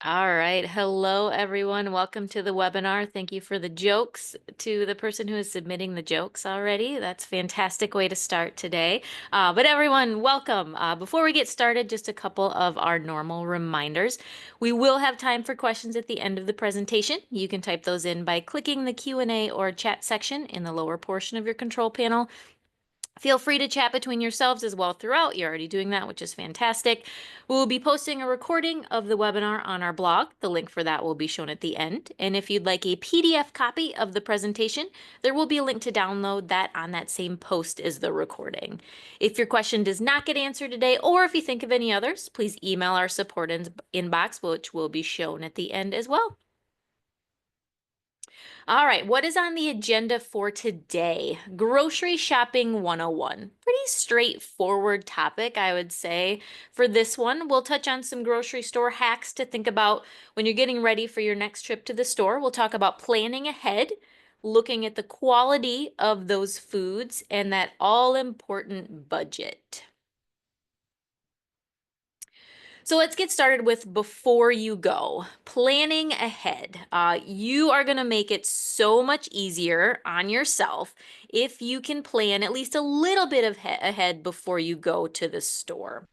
All right. Hello, everyone. Welcome to the webinar. Thank you for the jokes to the person who is submitting the jokes already. That's a fantastic way to start today. But everyone, welcome. Before we get started, just a couple of our normal reminders. We will have time for questions at the end of the presentation. You can type those in by clicking the Q&A or chat section in the lower portion of your control panel. Feel free to chat between yourselves as well throughout. You're already doing that, which is fantastic. We'll be posting a recording of the webinar on our blog. The link for that will be shown at the end. And if you'd like a PDF copy of the presentation, there will be a link to download that on that same post as the recording. If your question does not get answered today, or if you think of any others, please email our support inbox, which will be shown at the end as well. All right, what is on the agenda for today? Grocery shopping 101. Pretty straightforward topic, I would say. For this one, we'll touch on some grocery store hacks to think about when you're getting ready for your next trip to the store. We'll talk about planning ahead, looking at the quality of those foods, and that all-important budget. So let's get started with before you go. Planning ahead. You are going to make it so much easier on yourself if you can plan at least a little bit of ahead before you go to the store.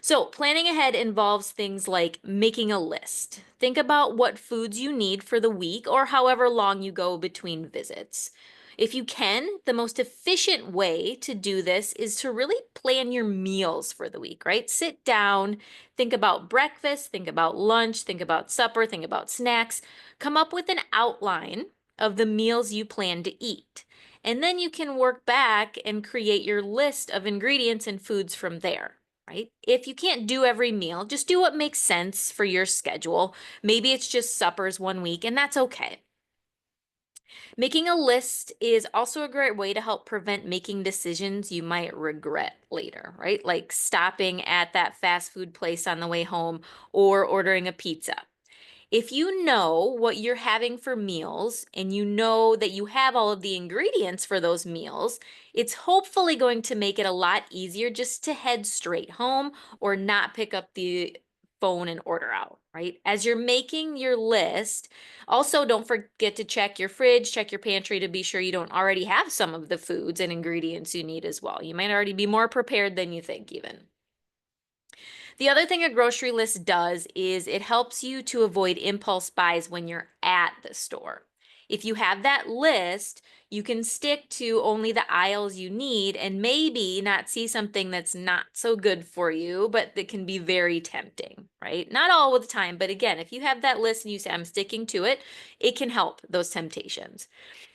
So, planning ahead involves things like making a list. Think about what foods you need for the week or however long you go between visits. If you can, the most efficient way to do this is to really plan your meals for the week, right? Sit down, think about breakfast, think about lunch, think about supper, think about snacks. Come up with an outline of the meals you plan to eat. And then you can work back and create your list of ingredients and foods from there. Right? If you can't do every meal, just do what makes sense for your schedule. Maybe it's just suppers one week, and that's okay. Making a list is also a great way to help prevent making decisions you might regret later, right? Like stopping at that fast food place on the way home or ordering a pizza. If you know what you're having for meals and you know that you have all of the ingredients for those meals, it's hopefully going to make it a lot easier just to head straight home or not pick up the phone and order out, right? As you're making your list, also don't forget to check your fridge, check your pantry to be sure you don't already have some of the foods and ingredients you need as well. You might already be more prepared than you think, even. The other thing a grocery list does is it helps you to avoid impulse buys when you're at the store. If you have that list, you can stick to only the aisles you need and maybe not see something that's not so good for you, but that can be very tempting, right? Not all the time, but again, if you have that list and you say, I'm sticking to it, it can help those temptations.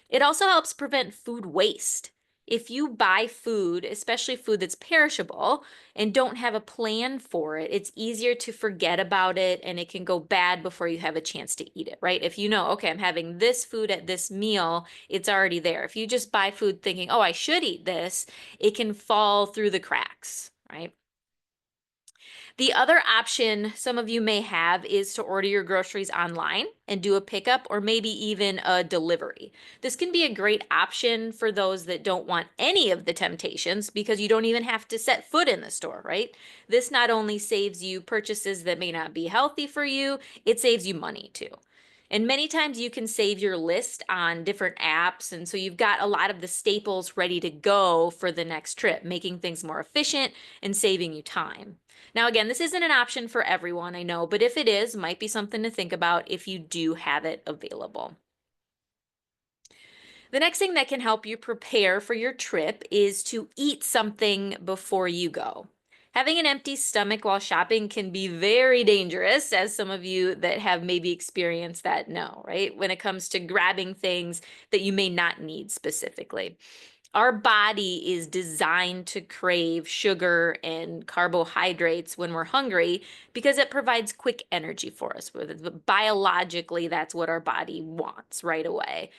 It also helps prevent food waste. If you buy food, especially food that's perishable, and don't have a plan for it, it's easier to forget about it and it can go bad before you have a chance to eat it, right? If you know, okay, I'm having this food at this meal, it's already there. If you just buy food thinking, oh, I should eat this, it can fall through the cracks, right? The other option some of you may have is to order your groceries online and do a pickup or maybe even a delivery. This can be a great option for those that don't want any of the temptations because you don't even have to set foot in the store, right? This not only saves you purchases that may not be healthy for you, it saves you money too. And many times you can save your list on different apps. And so you've got a lot of the staples ready to go for the next trip, making things more efficient and saving you time. Now, again, this isn't an option for everyone, I know, but if it is, might be something to think about if you do have it available. The next thing that can help you prepare for your trip is to eat something before you go. Having an empty stomach while shopping can be very dangerous, as some of you that have maybe experienced that know, right? When it comes to grabbing things that you may not need specifically. Our body is designed to crave sugar and carbohydrates when we're hungry because it provides quick energy for us. Biologically, that's what our body wants right away.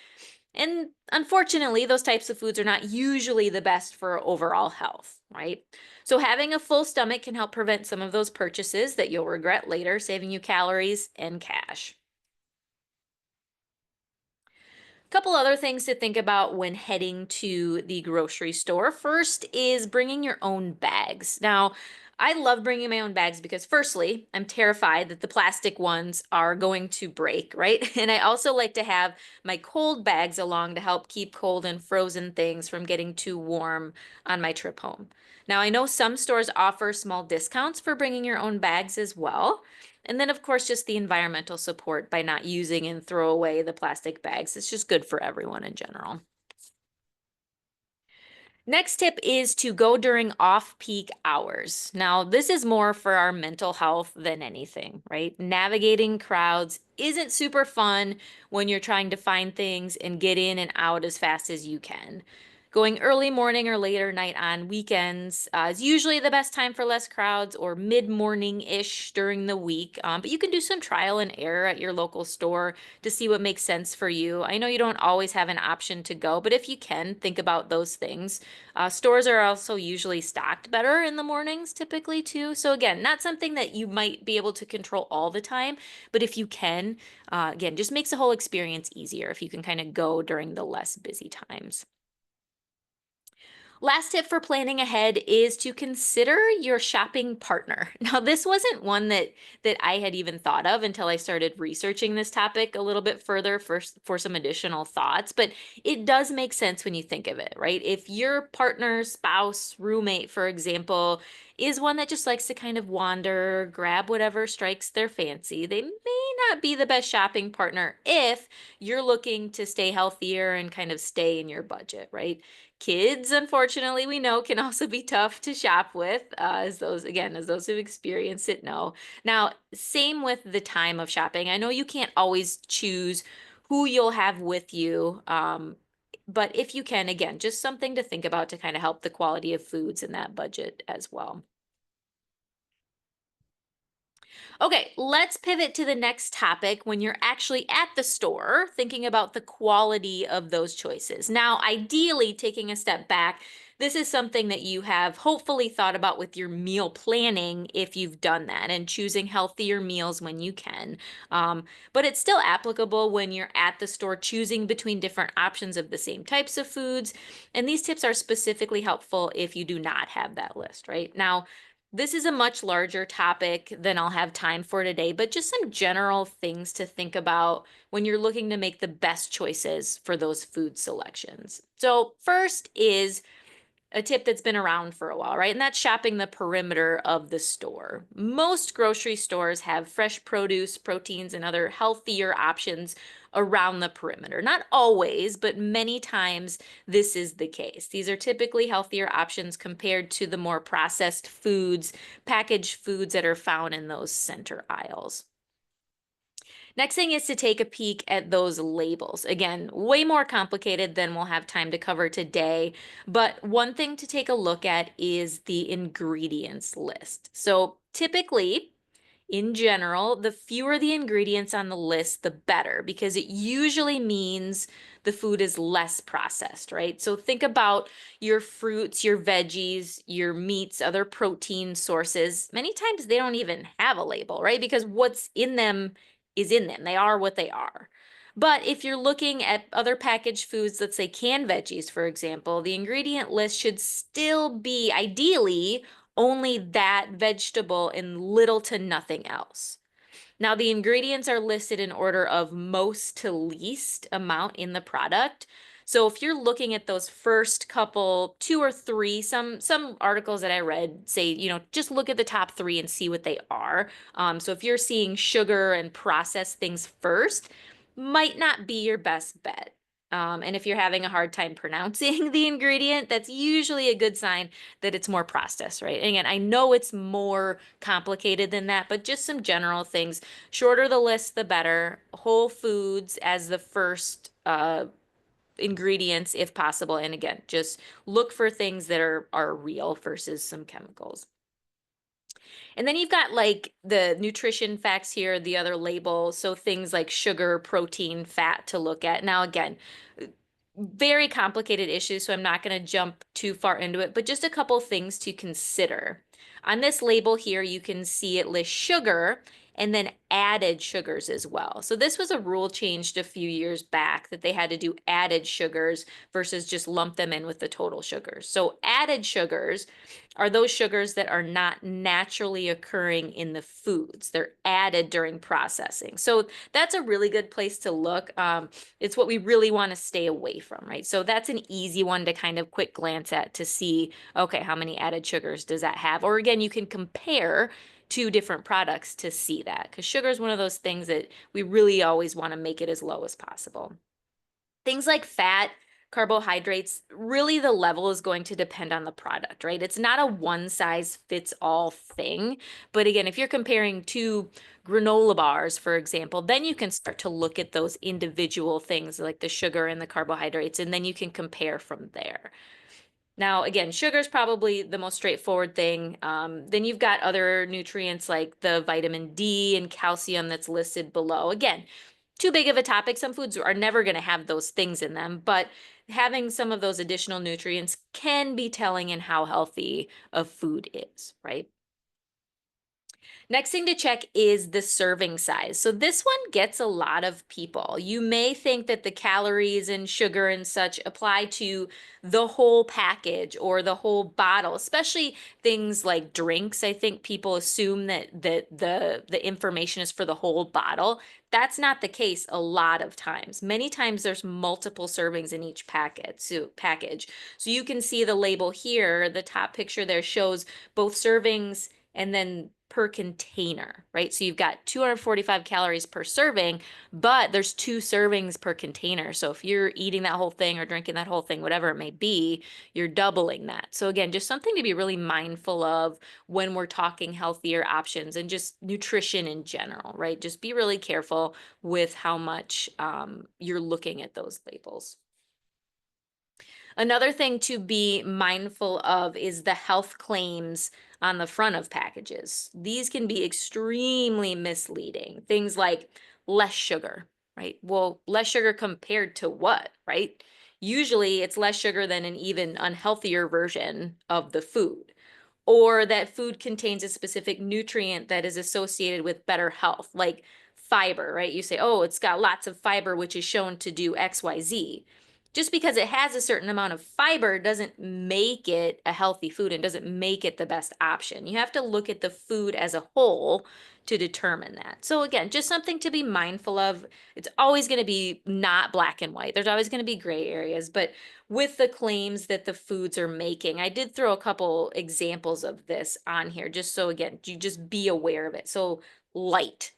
And unfortunately, those types of foods are not usually the best for overall health, right? So having a full stomach can help prevent some of those purchases that you'll regret later, saving you calories and cash. Couple other things to think about when heading to the grocery store. First is bringing your own bags. Now, I love bringing my own bags because, firstly, I'm terrified that the plastic ones are going to break, right? And I also like to have my cold bags along to help keep cold and frozen things from getting too warm on my trip home. Now, I know some stores offer small discounts for bringing your own bags as well. And then, of course, just the environmental support by not using and throw away the plastic bags. It's just good for everyone in general. Next tip is to go during off-peak hours. Now, this is more for our mental health than anything, right? Navigating crowds isn't super fun when you're trying to find things and get in and out as fast as you can. Going early morning or later night on weekends is usually the best time for less crowds, or mid-morning-ish during the week. But you can do some trial and error at your local store to see what makes sense for you. I know you don't always have an option to go, but if you can, think about those things. Stores are also usually stocked better in the mornings, typically, too. So, again, not something that you might be able to control all the time, but if you can, again, just makes the whole experience easier if you can kind of go during the less busy times. Last tip for planning ahead is to consider your shopping partner. Now, this wasn't one that I had even thought of until I started researching this topic a little bit further for some additional thoughts, but it does make sense when you think of it, right? If your partner, spouse, roommate, for example, is one that just likes to kind of wander, grab whatever strikes their fancy, they may not be the best shopping partner if you're looking to stay healthier and kind of stay in your budget, right? Kids, unfortunately, we know can also be tough to shop with, as those who've experienced it know. Now, same with the time of shopping. I know you can't always choose who you'll have with you, but if you can, again, just something to think about to kind of help the quality of foods in that budget as well. Okay, let's pivot to the next topic when you're actually at the store, thinking about the quality of those choices. Now, ideally, taking a step back, this is something that you have hopefully thought about with your meal planning if you've done that, and choosing healthier meals when you can. But it's still applicable when you're at the store choosing between different options of the same types of foods. And these tips are specifically helpful if you do not have that list, right? Now, this is a much larger topic than I'll have time for today, but just some general things to think about when you're looking to make the best choices for those food selections. So, first is a tip that's been around for a while, right? And that's shopping the perimeter of the store. Most grocery stores have fresh produce, proteins, and other healthier options around the perimeter. Not always, but many times this is the case. These are typically healthier options compared to the more processed foods, packaged foods that are found in those center aisles. Next thing is to take a peek at those labels. Again, way more complicated than we'll have time to cover today, but one thing to take a look at is the ingredients list. So typically, in general, the fewer the ingredients on the list, the better, because it usually means the food is less processed, right? So think about your fruits, your veggies, your meats, other protein sources. Many times they don't even have a label, right? Because what's in them is in them. They are what they are. But if you're looking at other packaged foods, let's say canned veggies, for example, the ingredient list should still be ideally only that vegetable and little to nothing else. Now, the ingredients are listed in order of most to least amount in the product. So if you're looking at those first couple, two or three, some articles that I read say, just look at the top three and see what they are. So if you're seeing sugar and processed things first, might not be your best bet. And if you're having a hard time pronouncing the ingredient, that's usually a good sign that it's more processed, right? And again, I know it's more complicated than that, but just some general things. Shorter the list, the better. Whole foods as the first ingredients, if possible. And again, just look for things that are real versus some chemicals. And then you've got like the nutrition facts here, the other labels. So things like sugar, protein, fat to look at. Now, again, very complicated issues, so I'm not going to jump too far into it, but just a couple things to consider. On this label here, you can see it lists sugar and then added sugars as well. So this was a rule changed a few years back that they had to do added sugars versus just lump them in with the total sugars. So added sugars are those sugars that are not naturally occurring in the foods. They're added during processing. So that's a really good place to look. It's what we really want to stay away from, right? So that's an easy one to kind of quick glance at to see, okay, how many added sugars does that have? Or again, you can compare two different products to see that, because sugar is one of those things that we really always want to make it as low as possible. Things like fat, carbohydrates, really the level is going to depend on the product, right? It's not a one size fits all thing. But again, if you're comparing two granola bars, for example, then you can start to look at those individual things like the sugar and the carbohydrates, and then you can compare from there. Now, again, sugar is probably the most straightforward thing. Then you've got other nutrients like the vitamin D and calcium that's listed below. Again, too big of a topic. Some foods are never going to have those things in them, but having some of those additional nutrients can be telling in how healthy a food is, right? Next thing to check is the serving size. So this one gets a lot of people. You may think that the calories and sugar and such apply to the whole package or the whole bottle, especially things like drinks. I think people assume that the information is for the whole bottle. That's not the case a lot of times. Many times there's multiple servings in each package. So you can see the label here, the top picture there shows both servings and then per container, right? So you've got 245 calories per serving, but there's 2 servings per container. So if you're eating that whole thing or drinking that whole thing, whatever it may be, you're doubling that. So again, just something to be really mindful of when we're talking healthier options and just nutrition in general, right? Just be really careful with how much you're looking at those labels. Another thing to be mindful of is the health claims on the front of packages. These can be extremely misleading. Things like less sugar, right? Well, less sugar compared to what, right? Usually it's less sugar than an even unhealthier version of the food. Or that food contains a specific nutrient that is associated with better health, like fiber, right? You say, oh, it's got lots of fiber, which is shown to do XYZ. Just because it has a certain amount of fiber doesn't make it a healthy food and doesn't make it the best option. You have to look at the food as a whole to determine that. So again, just something to be mindful of. It's always going to be not black and white. There's always going to be gray areas, but with the claims that the foods are making, I did throw a couple examples of this on here just so again, you just be aware of it. So light.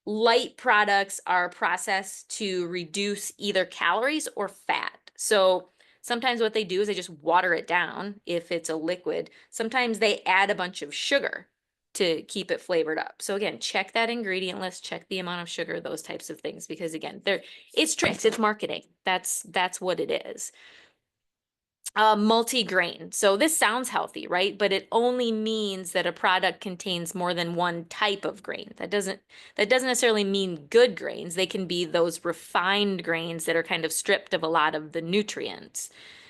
Light products are processed to reduce either calories or fat. So sometimes what they do is they just water it down if it's a liquid. Sometimes they add a bunch of sugar to keep it flavored up. So again, check that ingredient list, check the amount of sugar, those types of things, because again, it's tricks, it's marketing. That's what it is. Multi-grain. So this sounds healthy, right? But it only means that a product contains more than one type of grain. That doesn't necessarily mean good grains. They can be those refined grains that are kind of stripped of a lot of the nutrients.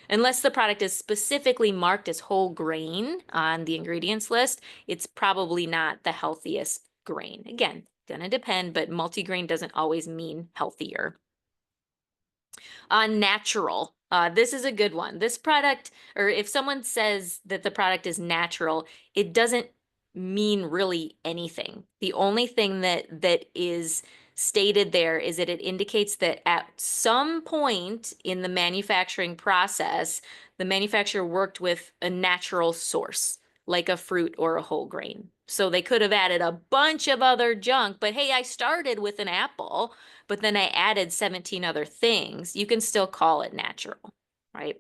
Unless the product is specifically marked as whole grain on the ingredients list, it's probably not the healthiest grain. Again, gonna depend, but multi-grain doesn't always mean healthier. Natural. This is a good one. This product, or if someone says that the product is natural, it doesn't mean really anything. The only thing that is stated there is that it indicates that at some point in the manufacturing process, the manufacturer worked with a natural source, like a fruit or a whole grain. So they could have added a bunch of other junk, but hey, I started with an apple, but then I added 17 other things. You can still call it natural, right?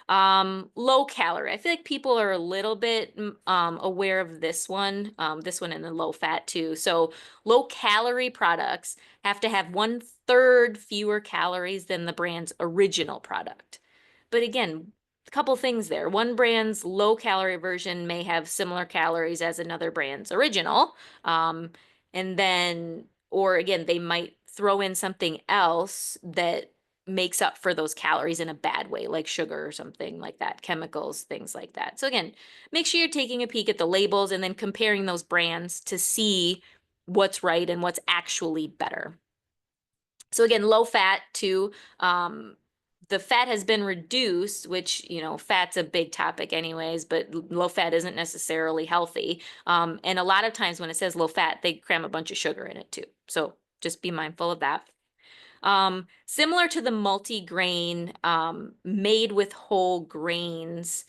Low calorie. I feel like people are a little bit aware of this one and the low fat too. So low calorie products have to have 1/3 fewer calories than the brand's original product. But again, a couple things there. One brand's low calorie version may have similar calories as another brand's original. And then, or again, they might throw in something else that makes up for those calories in a bad way, like sugar or something like that, chemicals, things like that. So again, make sure you're taking a peek at the labels and then comparing those brands to see what's right and what's actually better. So again, low fat too. The fat has been reduced, which, fat's a big topic anyways, but low fat isn't necessarily healthy. And a lot of times when it says low fat, they cram a bunch of sugar in it too. So just be mindful of that. Similar to the multi-grain, made with whole grains,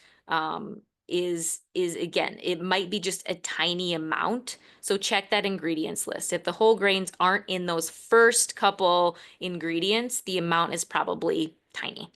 is again, it might be just a tiny amount. So check that ingredients list. If the whole grains aren't in those first couple ingredients, the amount is probably tiny.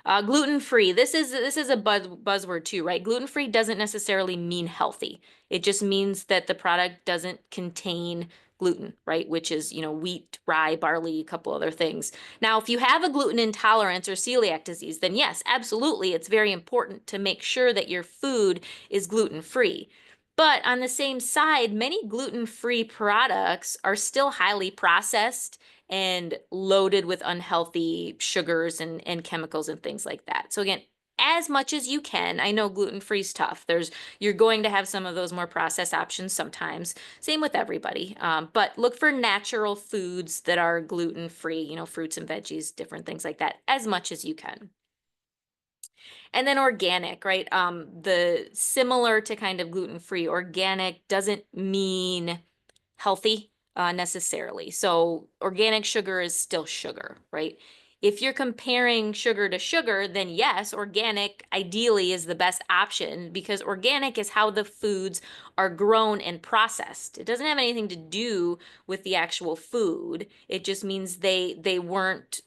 Gluten-free. This is a buzzword too, right? Gluten-free doesn't necessarily mean healthy. It just means that the product doesn't contain gluten, right? Which is, wheat, rye, barley, a couple other things. Now, if you have a gluten intolerance or celiac disease, then yes, absolutely, it's very important to make sure that your food is gluten-free. But on the same side, many gluten-free products are still highly processed and loaded with unhealthy sugars and chemicals and things like that. So again, as much as you can, I know gluten-free is tough. You're going to have some of those more processed options sometimes. Same with everybody. But look for natural foods that are gluten-free, fruits and veggies, different things like that, as much as you can. And then organic, right? The similar to kind of gluten-free, organic doesn't mean healthy necessarily. So organic sugar is still sugar, right? If you're comparing sugar to sugar, then yes, organic ideally is the best option because organic is how the foods are grown and processed. It doesn't have anything to do with the actual food. It just means they weren't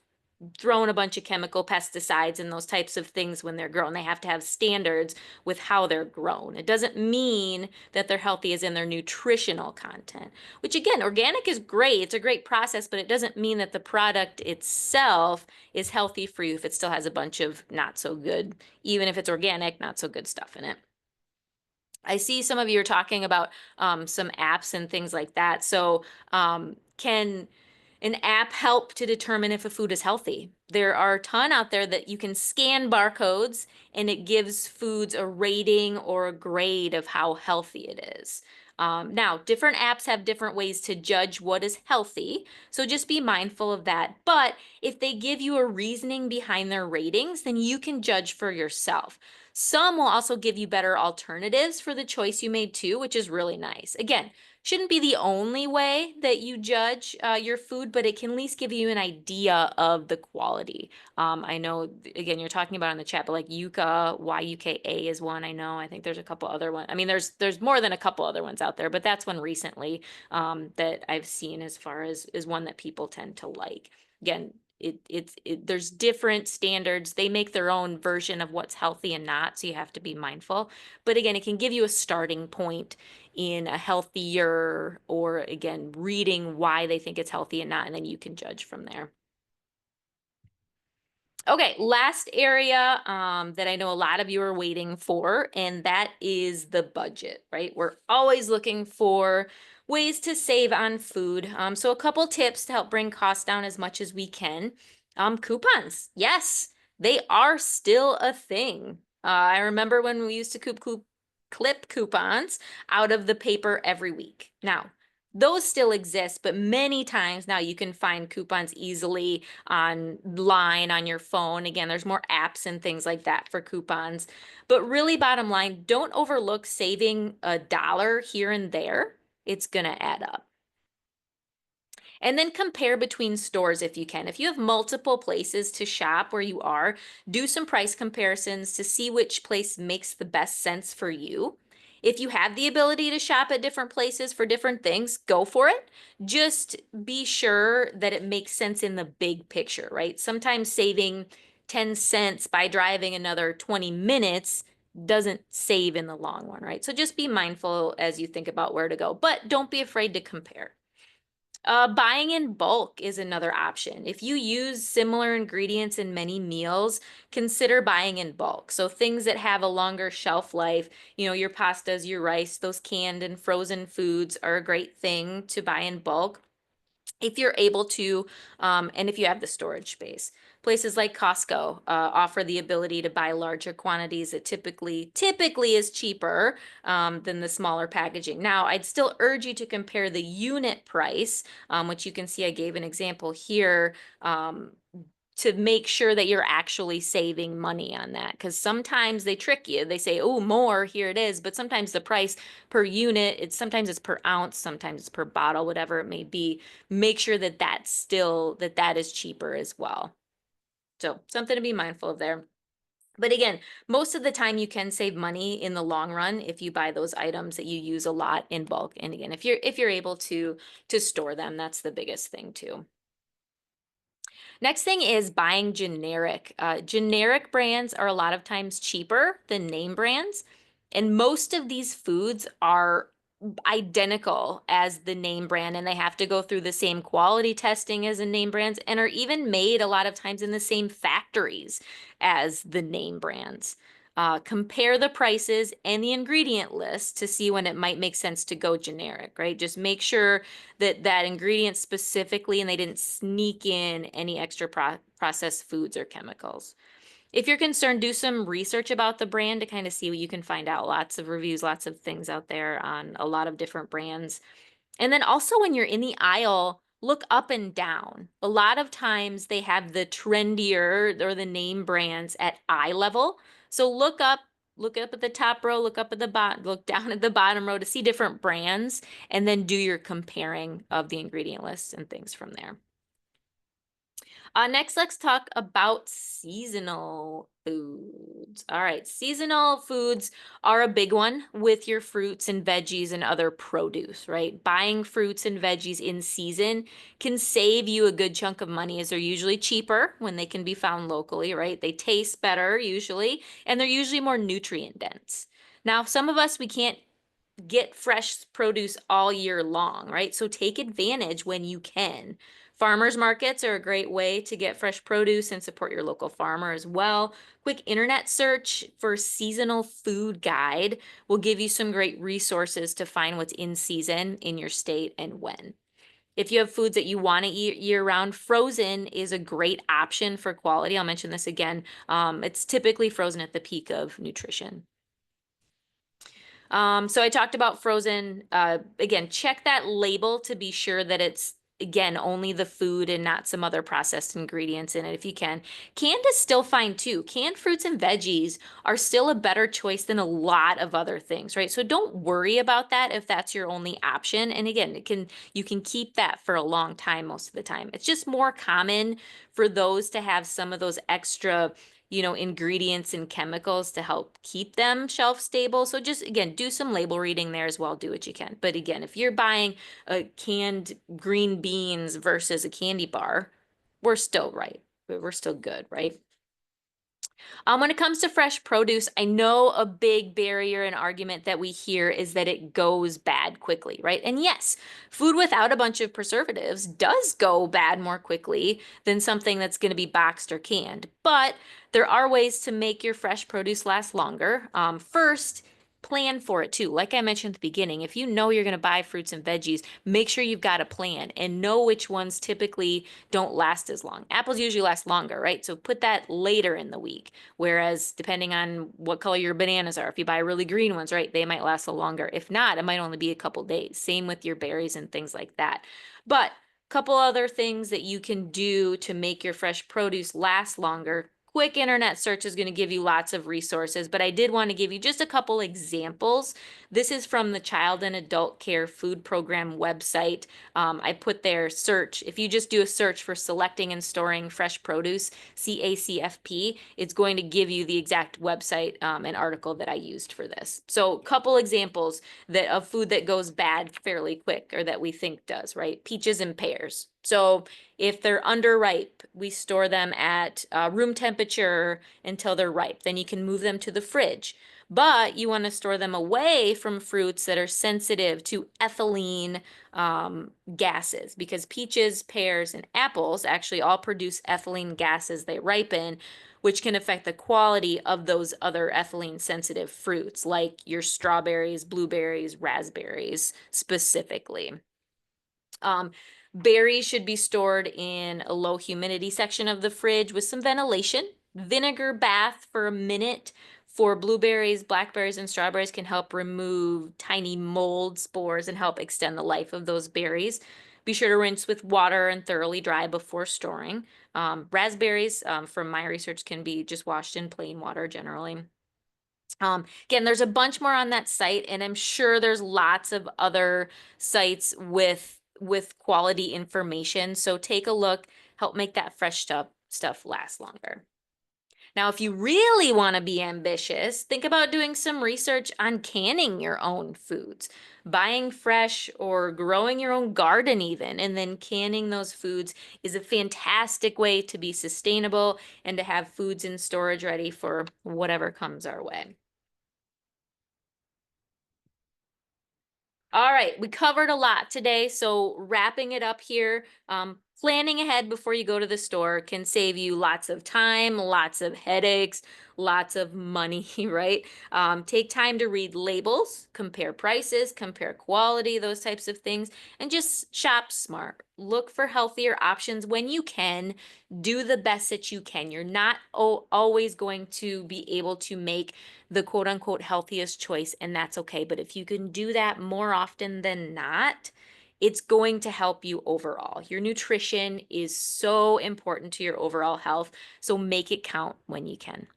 thrown a bunch of chemical pesticides and those types of things when they're grown. They have to have standards with how they're grown. It doesn't mean that they're healthy as in their nutritional content, which again, organic is great. It's a great process, but it doesn't mean that the product itself is healthy for you if it still has a bunch of not so good, even if it's organic, not so good stuff in it. I see some of you are talking about some apps and things like that. So can an app help to determine if a food is healthy? There are a ton out there that you can scan barcodes and it gives foods a rating or a grade of how healthy it is. Now, different apps have different ways to judge what is healthy, so just be mindful of that. But if they give you a reasoning behind their ratings, then you can judge for yourself. Some will also give you better alternatives for the choice you made too, which is really nice. Again, shouldn't be the only way that you judge your food, but it can at least give you an idea of the quality. I know, again, you're talking about in the chat, but like Yuka, YUKA is one I know. I think there's a couple other ones. I mean, there's more than a couple other ones out there, but that's one recently that I've seen as far as is one that people tend to like. Again, there's different standards. They make their own version of what's healthy and not, so you have to be mindful. But again, it can give you a starting point in a healthier, or again, reading why they think it's healthy and not, and then you can judge from there. Okay, last area that I know a lot of you are waiting for, and that is the budget, right? We're always looking for ways to save on food. So a couple tips to help bring costs down as much as we can. Coupons, yes, they are still a thing. I remember when we used to clip coupons out of the paper every week. Now, those still exist, but many times now you can find coupons easily online on your phone. Again, there's more apps and things like that for coupons. But really, bottom line, don't overlook saving $1 here and there. It's going to add up. And then compare between stores if you can. If you have multiple places to shop where you are, do some price comparisons to see which place makes the best sense for you. If you have the ability to shop at different places for different things, go for it. Just be sure that it makes sense in the big picture, right? Sometimes saving 10 cents by driving another 20 minutes doesn't save in the long run, right? So just be mindful as you think about where to go, but don't be afraid to compare. Buying in bulk is another option. If you use similar ingredients in many meals, consider buying in bulk. So things that have a longer shelf life, your pastas, your rice, those canned and frozen foods are a great thing to buy in bulk if you're able to, and if you have the storage space. Places like Costco offer the ability to buy larger quantities. It typically is cheaper than the smaller packaging. Now, I'd still urge you to compare the unit price, which you can see I gave an example here. To make sure that you're actually saving money on that. Because sometimes they trick you. They say, oh, more, here it is. But sometimes the price per unit, sometimes it's per ounce, sometimes it's per bottle, whatever it may be. Make sure that that is cheaper as well. So something to be mindful of there. But again, most of the time you can save money in the long run if you buy those items that you use a lot in bulk. And again, if you're able to store them, that's the biggest thing too. Next thing is buying generic. Generic brands are a lot of times cheaper than name brands, and most of these foods are identical as the name brand, and they have to go through the same quality testing as the name brands and are even made a lot of times in the same factories as the name brands. Compare the prices and the ingredient list to see when it might make sense to go generic, right? Just make sure that ingredient specifically and they didn't sneak in any extra processed foods or chemicals. If you're concerned, do some research about the brand to kind of see what you can find out. Lots of reviews, lots of things out there on a lot of different brands. And then also when you're in the aisle, look up and down. A lot of times they have the trendier or the name brands at eye level. So look up at the top row, look up at the bottom, look down at the bottom row to see different brands, and then do your comparing of the ingredient lists and things from there. Next, let's talk about seasonal foods. All right, seasonal foods are a big one with your fruits and veggies and other produce, right? Buying fruits and veggies in season can save you a good chunk of money as they're usually cheaper when they can be found locally, right? They taste better usually, and they're usually more nutrient dense. Now, some of us, we can't get fresh produce all year long, right? So take advantage when you can. Farmers markets are a great way to get fresh produce and support your local farmer as well. Quick internet search for seasonal food guide will give you some great resources to find what's in season in your state and when. If you have foods that you want to eat year round, frozen is a great option for quality. I'll mention this again. It's typically frozen at the peak of nutrition. So I talked about frozen. Again, check that label to be sure that it's, again, only the food and not some other processed ingredients in it if you can. Canned is still fine too. Canned fruits and veggies are still a better choice than a lot of other things, right? So don't worry about that if that's your only option. And again, you can keep that for a long time most of the time. It's just more common for those to have some of those extra ingredients and chemicals to help keep them shelf stable. So just again, do some label reading there as well. Do what you can. But again, if you're buying a canned green beans versus a candy bar, we're still right. We're still good, right? When it comes to fresh produce, I know a big barrier and argument that we hear is that it goes bad quickly, right? And yes, food without a bunch of preservatives does go bad more quickly than something that's going to be boxed or canned. But there are ways to make your fresh produce last longer. First, plan for it too. Like I mentioned at the beginning, if you know you're going to buy fruits and veggies, make sure you've got a plan and know which ones typically don't last as long. Apples usually last longer, right? So put that later in the week. Whereas depending on what color your bananas are, if you buy really green ones, right, they might last a longer. If not, it might only be a couple days. Same with your berries and things like that. But couple other things that you can do to make your fresh produce last longer. Quick internet search is going to give you lots of resources, but I did want to give you just a couple examples. This is from the Child and Adult Care Food Program website. I put their search. If you just do a search for selecting and storing fresh produce, CACFP, it's going to give you the exact website and article that I used for this. So a couple examples of food that goes bad fairly quick or that we think does, right? Peaches and pears. So if they're underripe, we store them at room temperature until they're ripe. Then you can move them to the fridge. But you want to store them away from fruits that are sensitive to ethylene gases because peaches, pears, and apples actually all produce ethylene gas as they ripen, which can affect the quality of those other ethylene sensitive fruits like your strawberries, blueberries, raspberries specifically. Berries should be stored in a low humidity section of the fridge with some ventilation. Vinegar bath for a minute for blueberries, blackberries, and strawberries can help remove tiny mold spores and help extend the life of those berries. Be sure to rinse with water and thoroughly dry before storing. Raspberries, from my research, can be just washed in plain water generally. Again, there's a bunch more on that site, and I'm sure there's lots of other sites with quality information. So take a look, help make that fresh stuff last longer. Now, if you really want to be ambitious, think about doing some research on canning your own foods, buying fresh or growing your own garden even, and then canning those foods is a fantastic way to be sustainable and to have foods in storage ready for whatever comes our way. All right, we covered a lot today. So, wrapping it up here, planning ahead before you go to the store can save you lots of time, lots of headaches, lots of money, right? Take time to read labels, compare prices, compare quality, those types of things, and just shop smart. Look for healthier options when you can. Do the best that you can. You're not always going to be able to make the quote unquote healthiest choice, and that's okay. But if you can do that more often than not, it's going to help you overall. Your nutrition is so important to your overall health, so make it count when you can.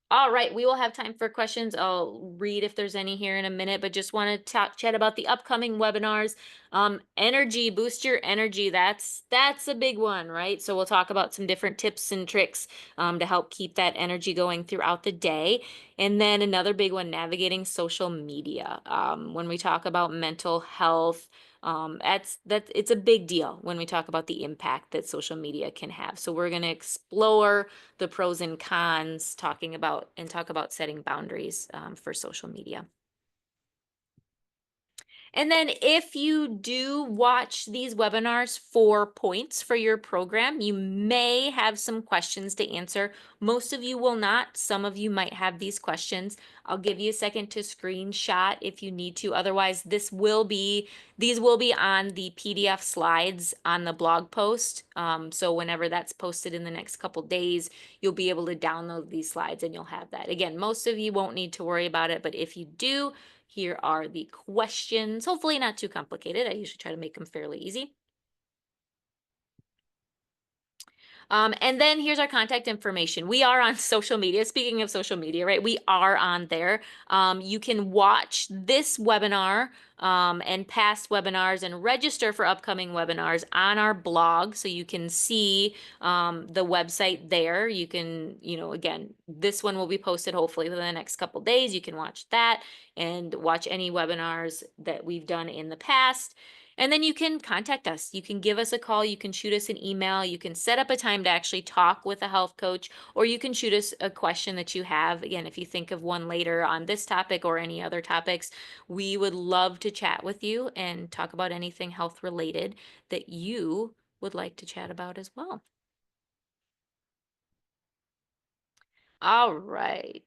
All right, we will have time for questions. I'll read if there's any here in a minute, but just want to talk chat about the upcoming webinars. Energy, boost your energy. That's a big one, right? So we'll talk about some different tips and tricks to help keep that energy going throughout the day. And then another big one, navigating social media. When we talk about mental health, that's it's a big deal when we talk about the impact that social media can have. So we're going to explore the pros and cons, talk about setting boundaries for social media. And then if you do watch these webinars for points for your program, you may have some questions to answer. Most of you will not. Some of you might have these questions. I'll give you a second to screenshot if you need to. Otherwise, these will be on the PDF slides on the blog post. So whenever that's posted in the next couple days, you'll be able to download these slides and you'll have that. Again, most of you won't need to worry about it, but if you do, here are the questions. Hopefully not too complicated. I usually try to make them fairly easy. And then here's our contact information. We are on social media. Speaking of social media, right? We are on there. You can watch this webinar and past webinars and register for upcoming webinars on our blog. So you can see the website there. You can, again, this one will be posted hopefully within the next couple days. You can watch that and watch any webinars that we've done in the past. And then you can contact us. You can give us a call. You can shoot us an email. You can set up a time to actually talk with a health coach, or you can shoot us a question that you have. Again, if you think of one later on this topic or any other topics, we would love to chat with you and talk about anything health related that you would like to chat about as well. All right.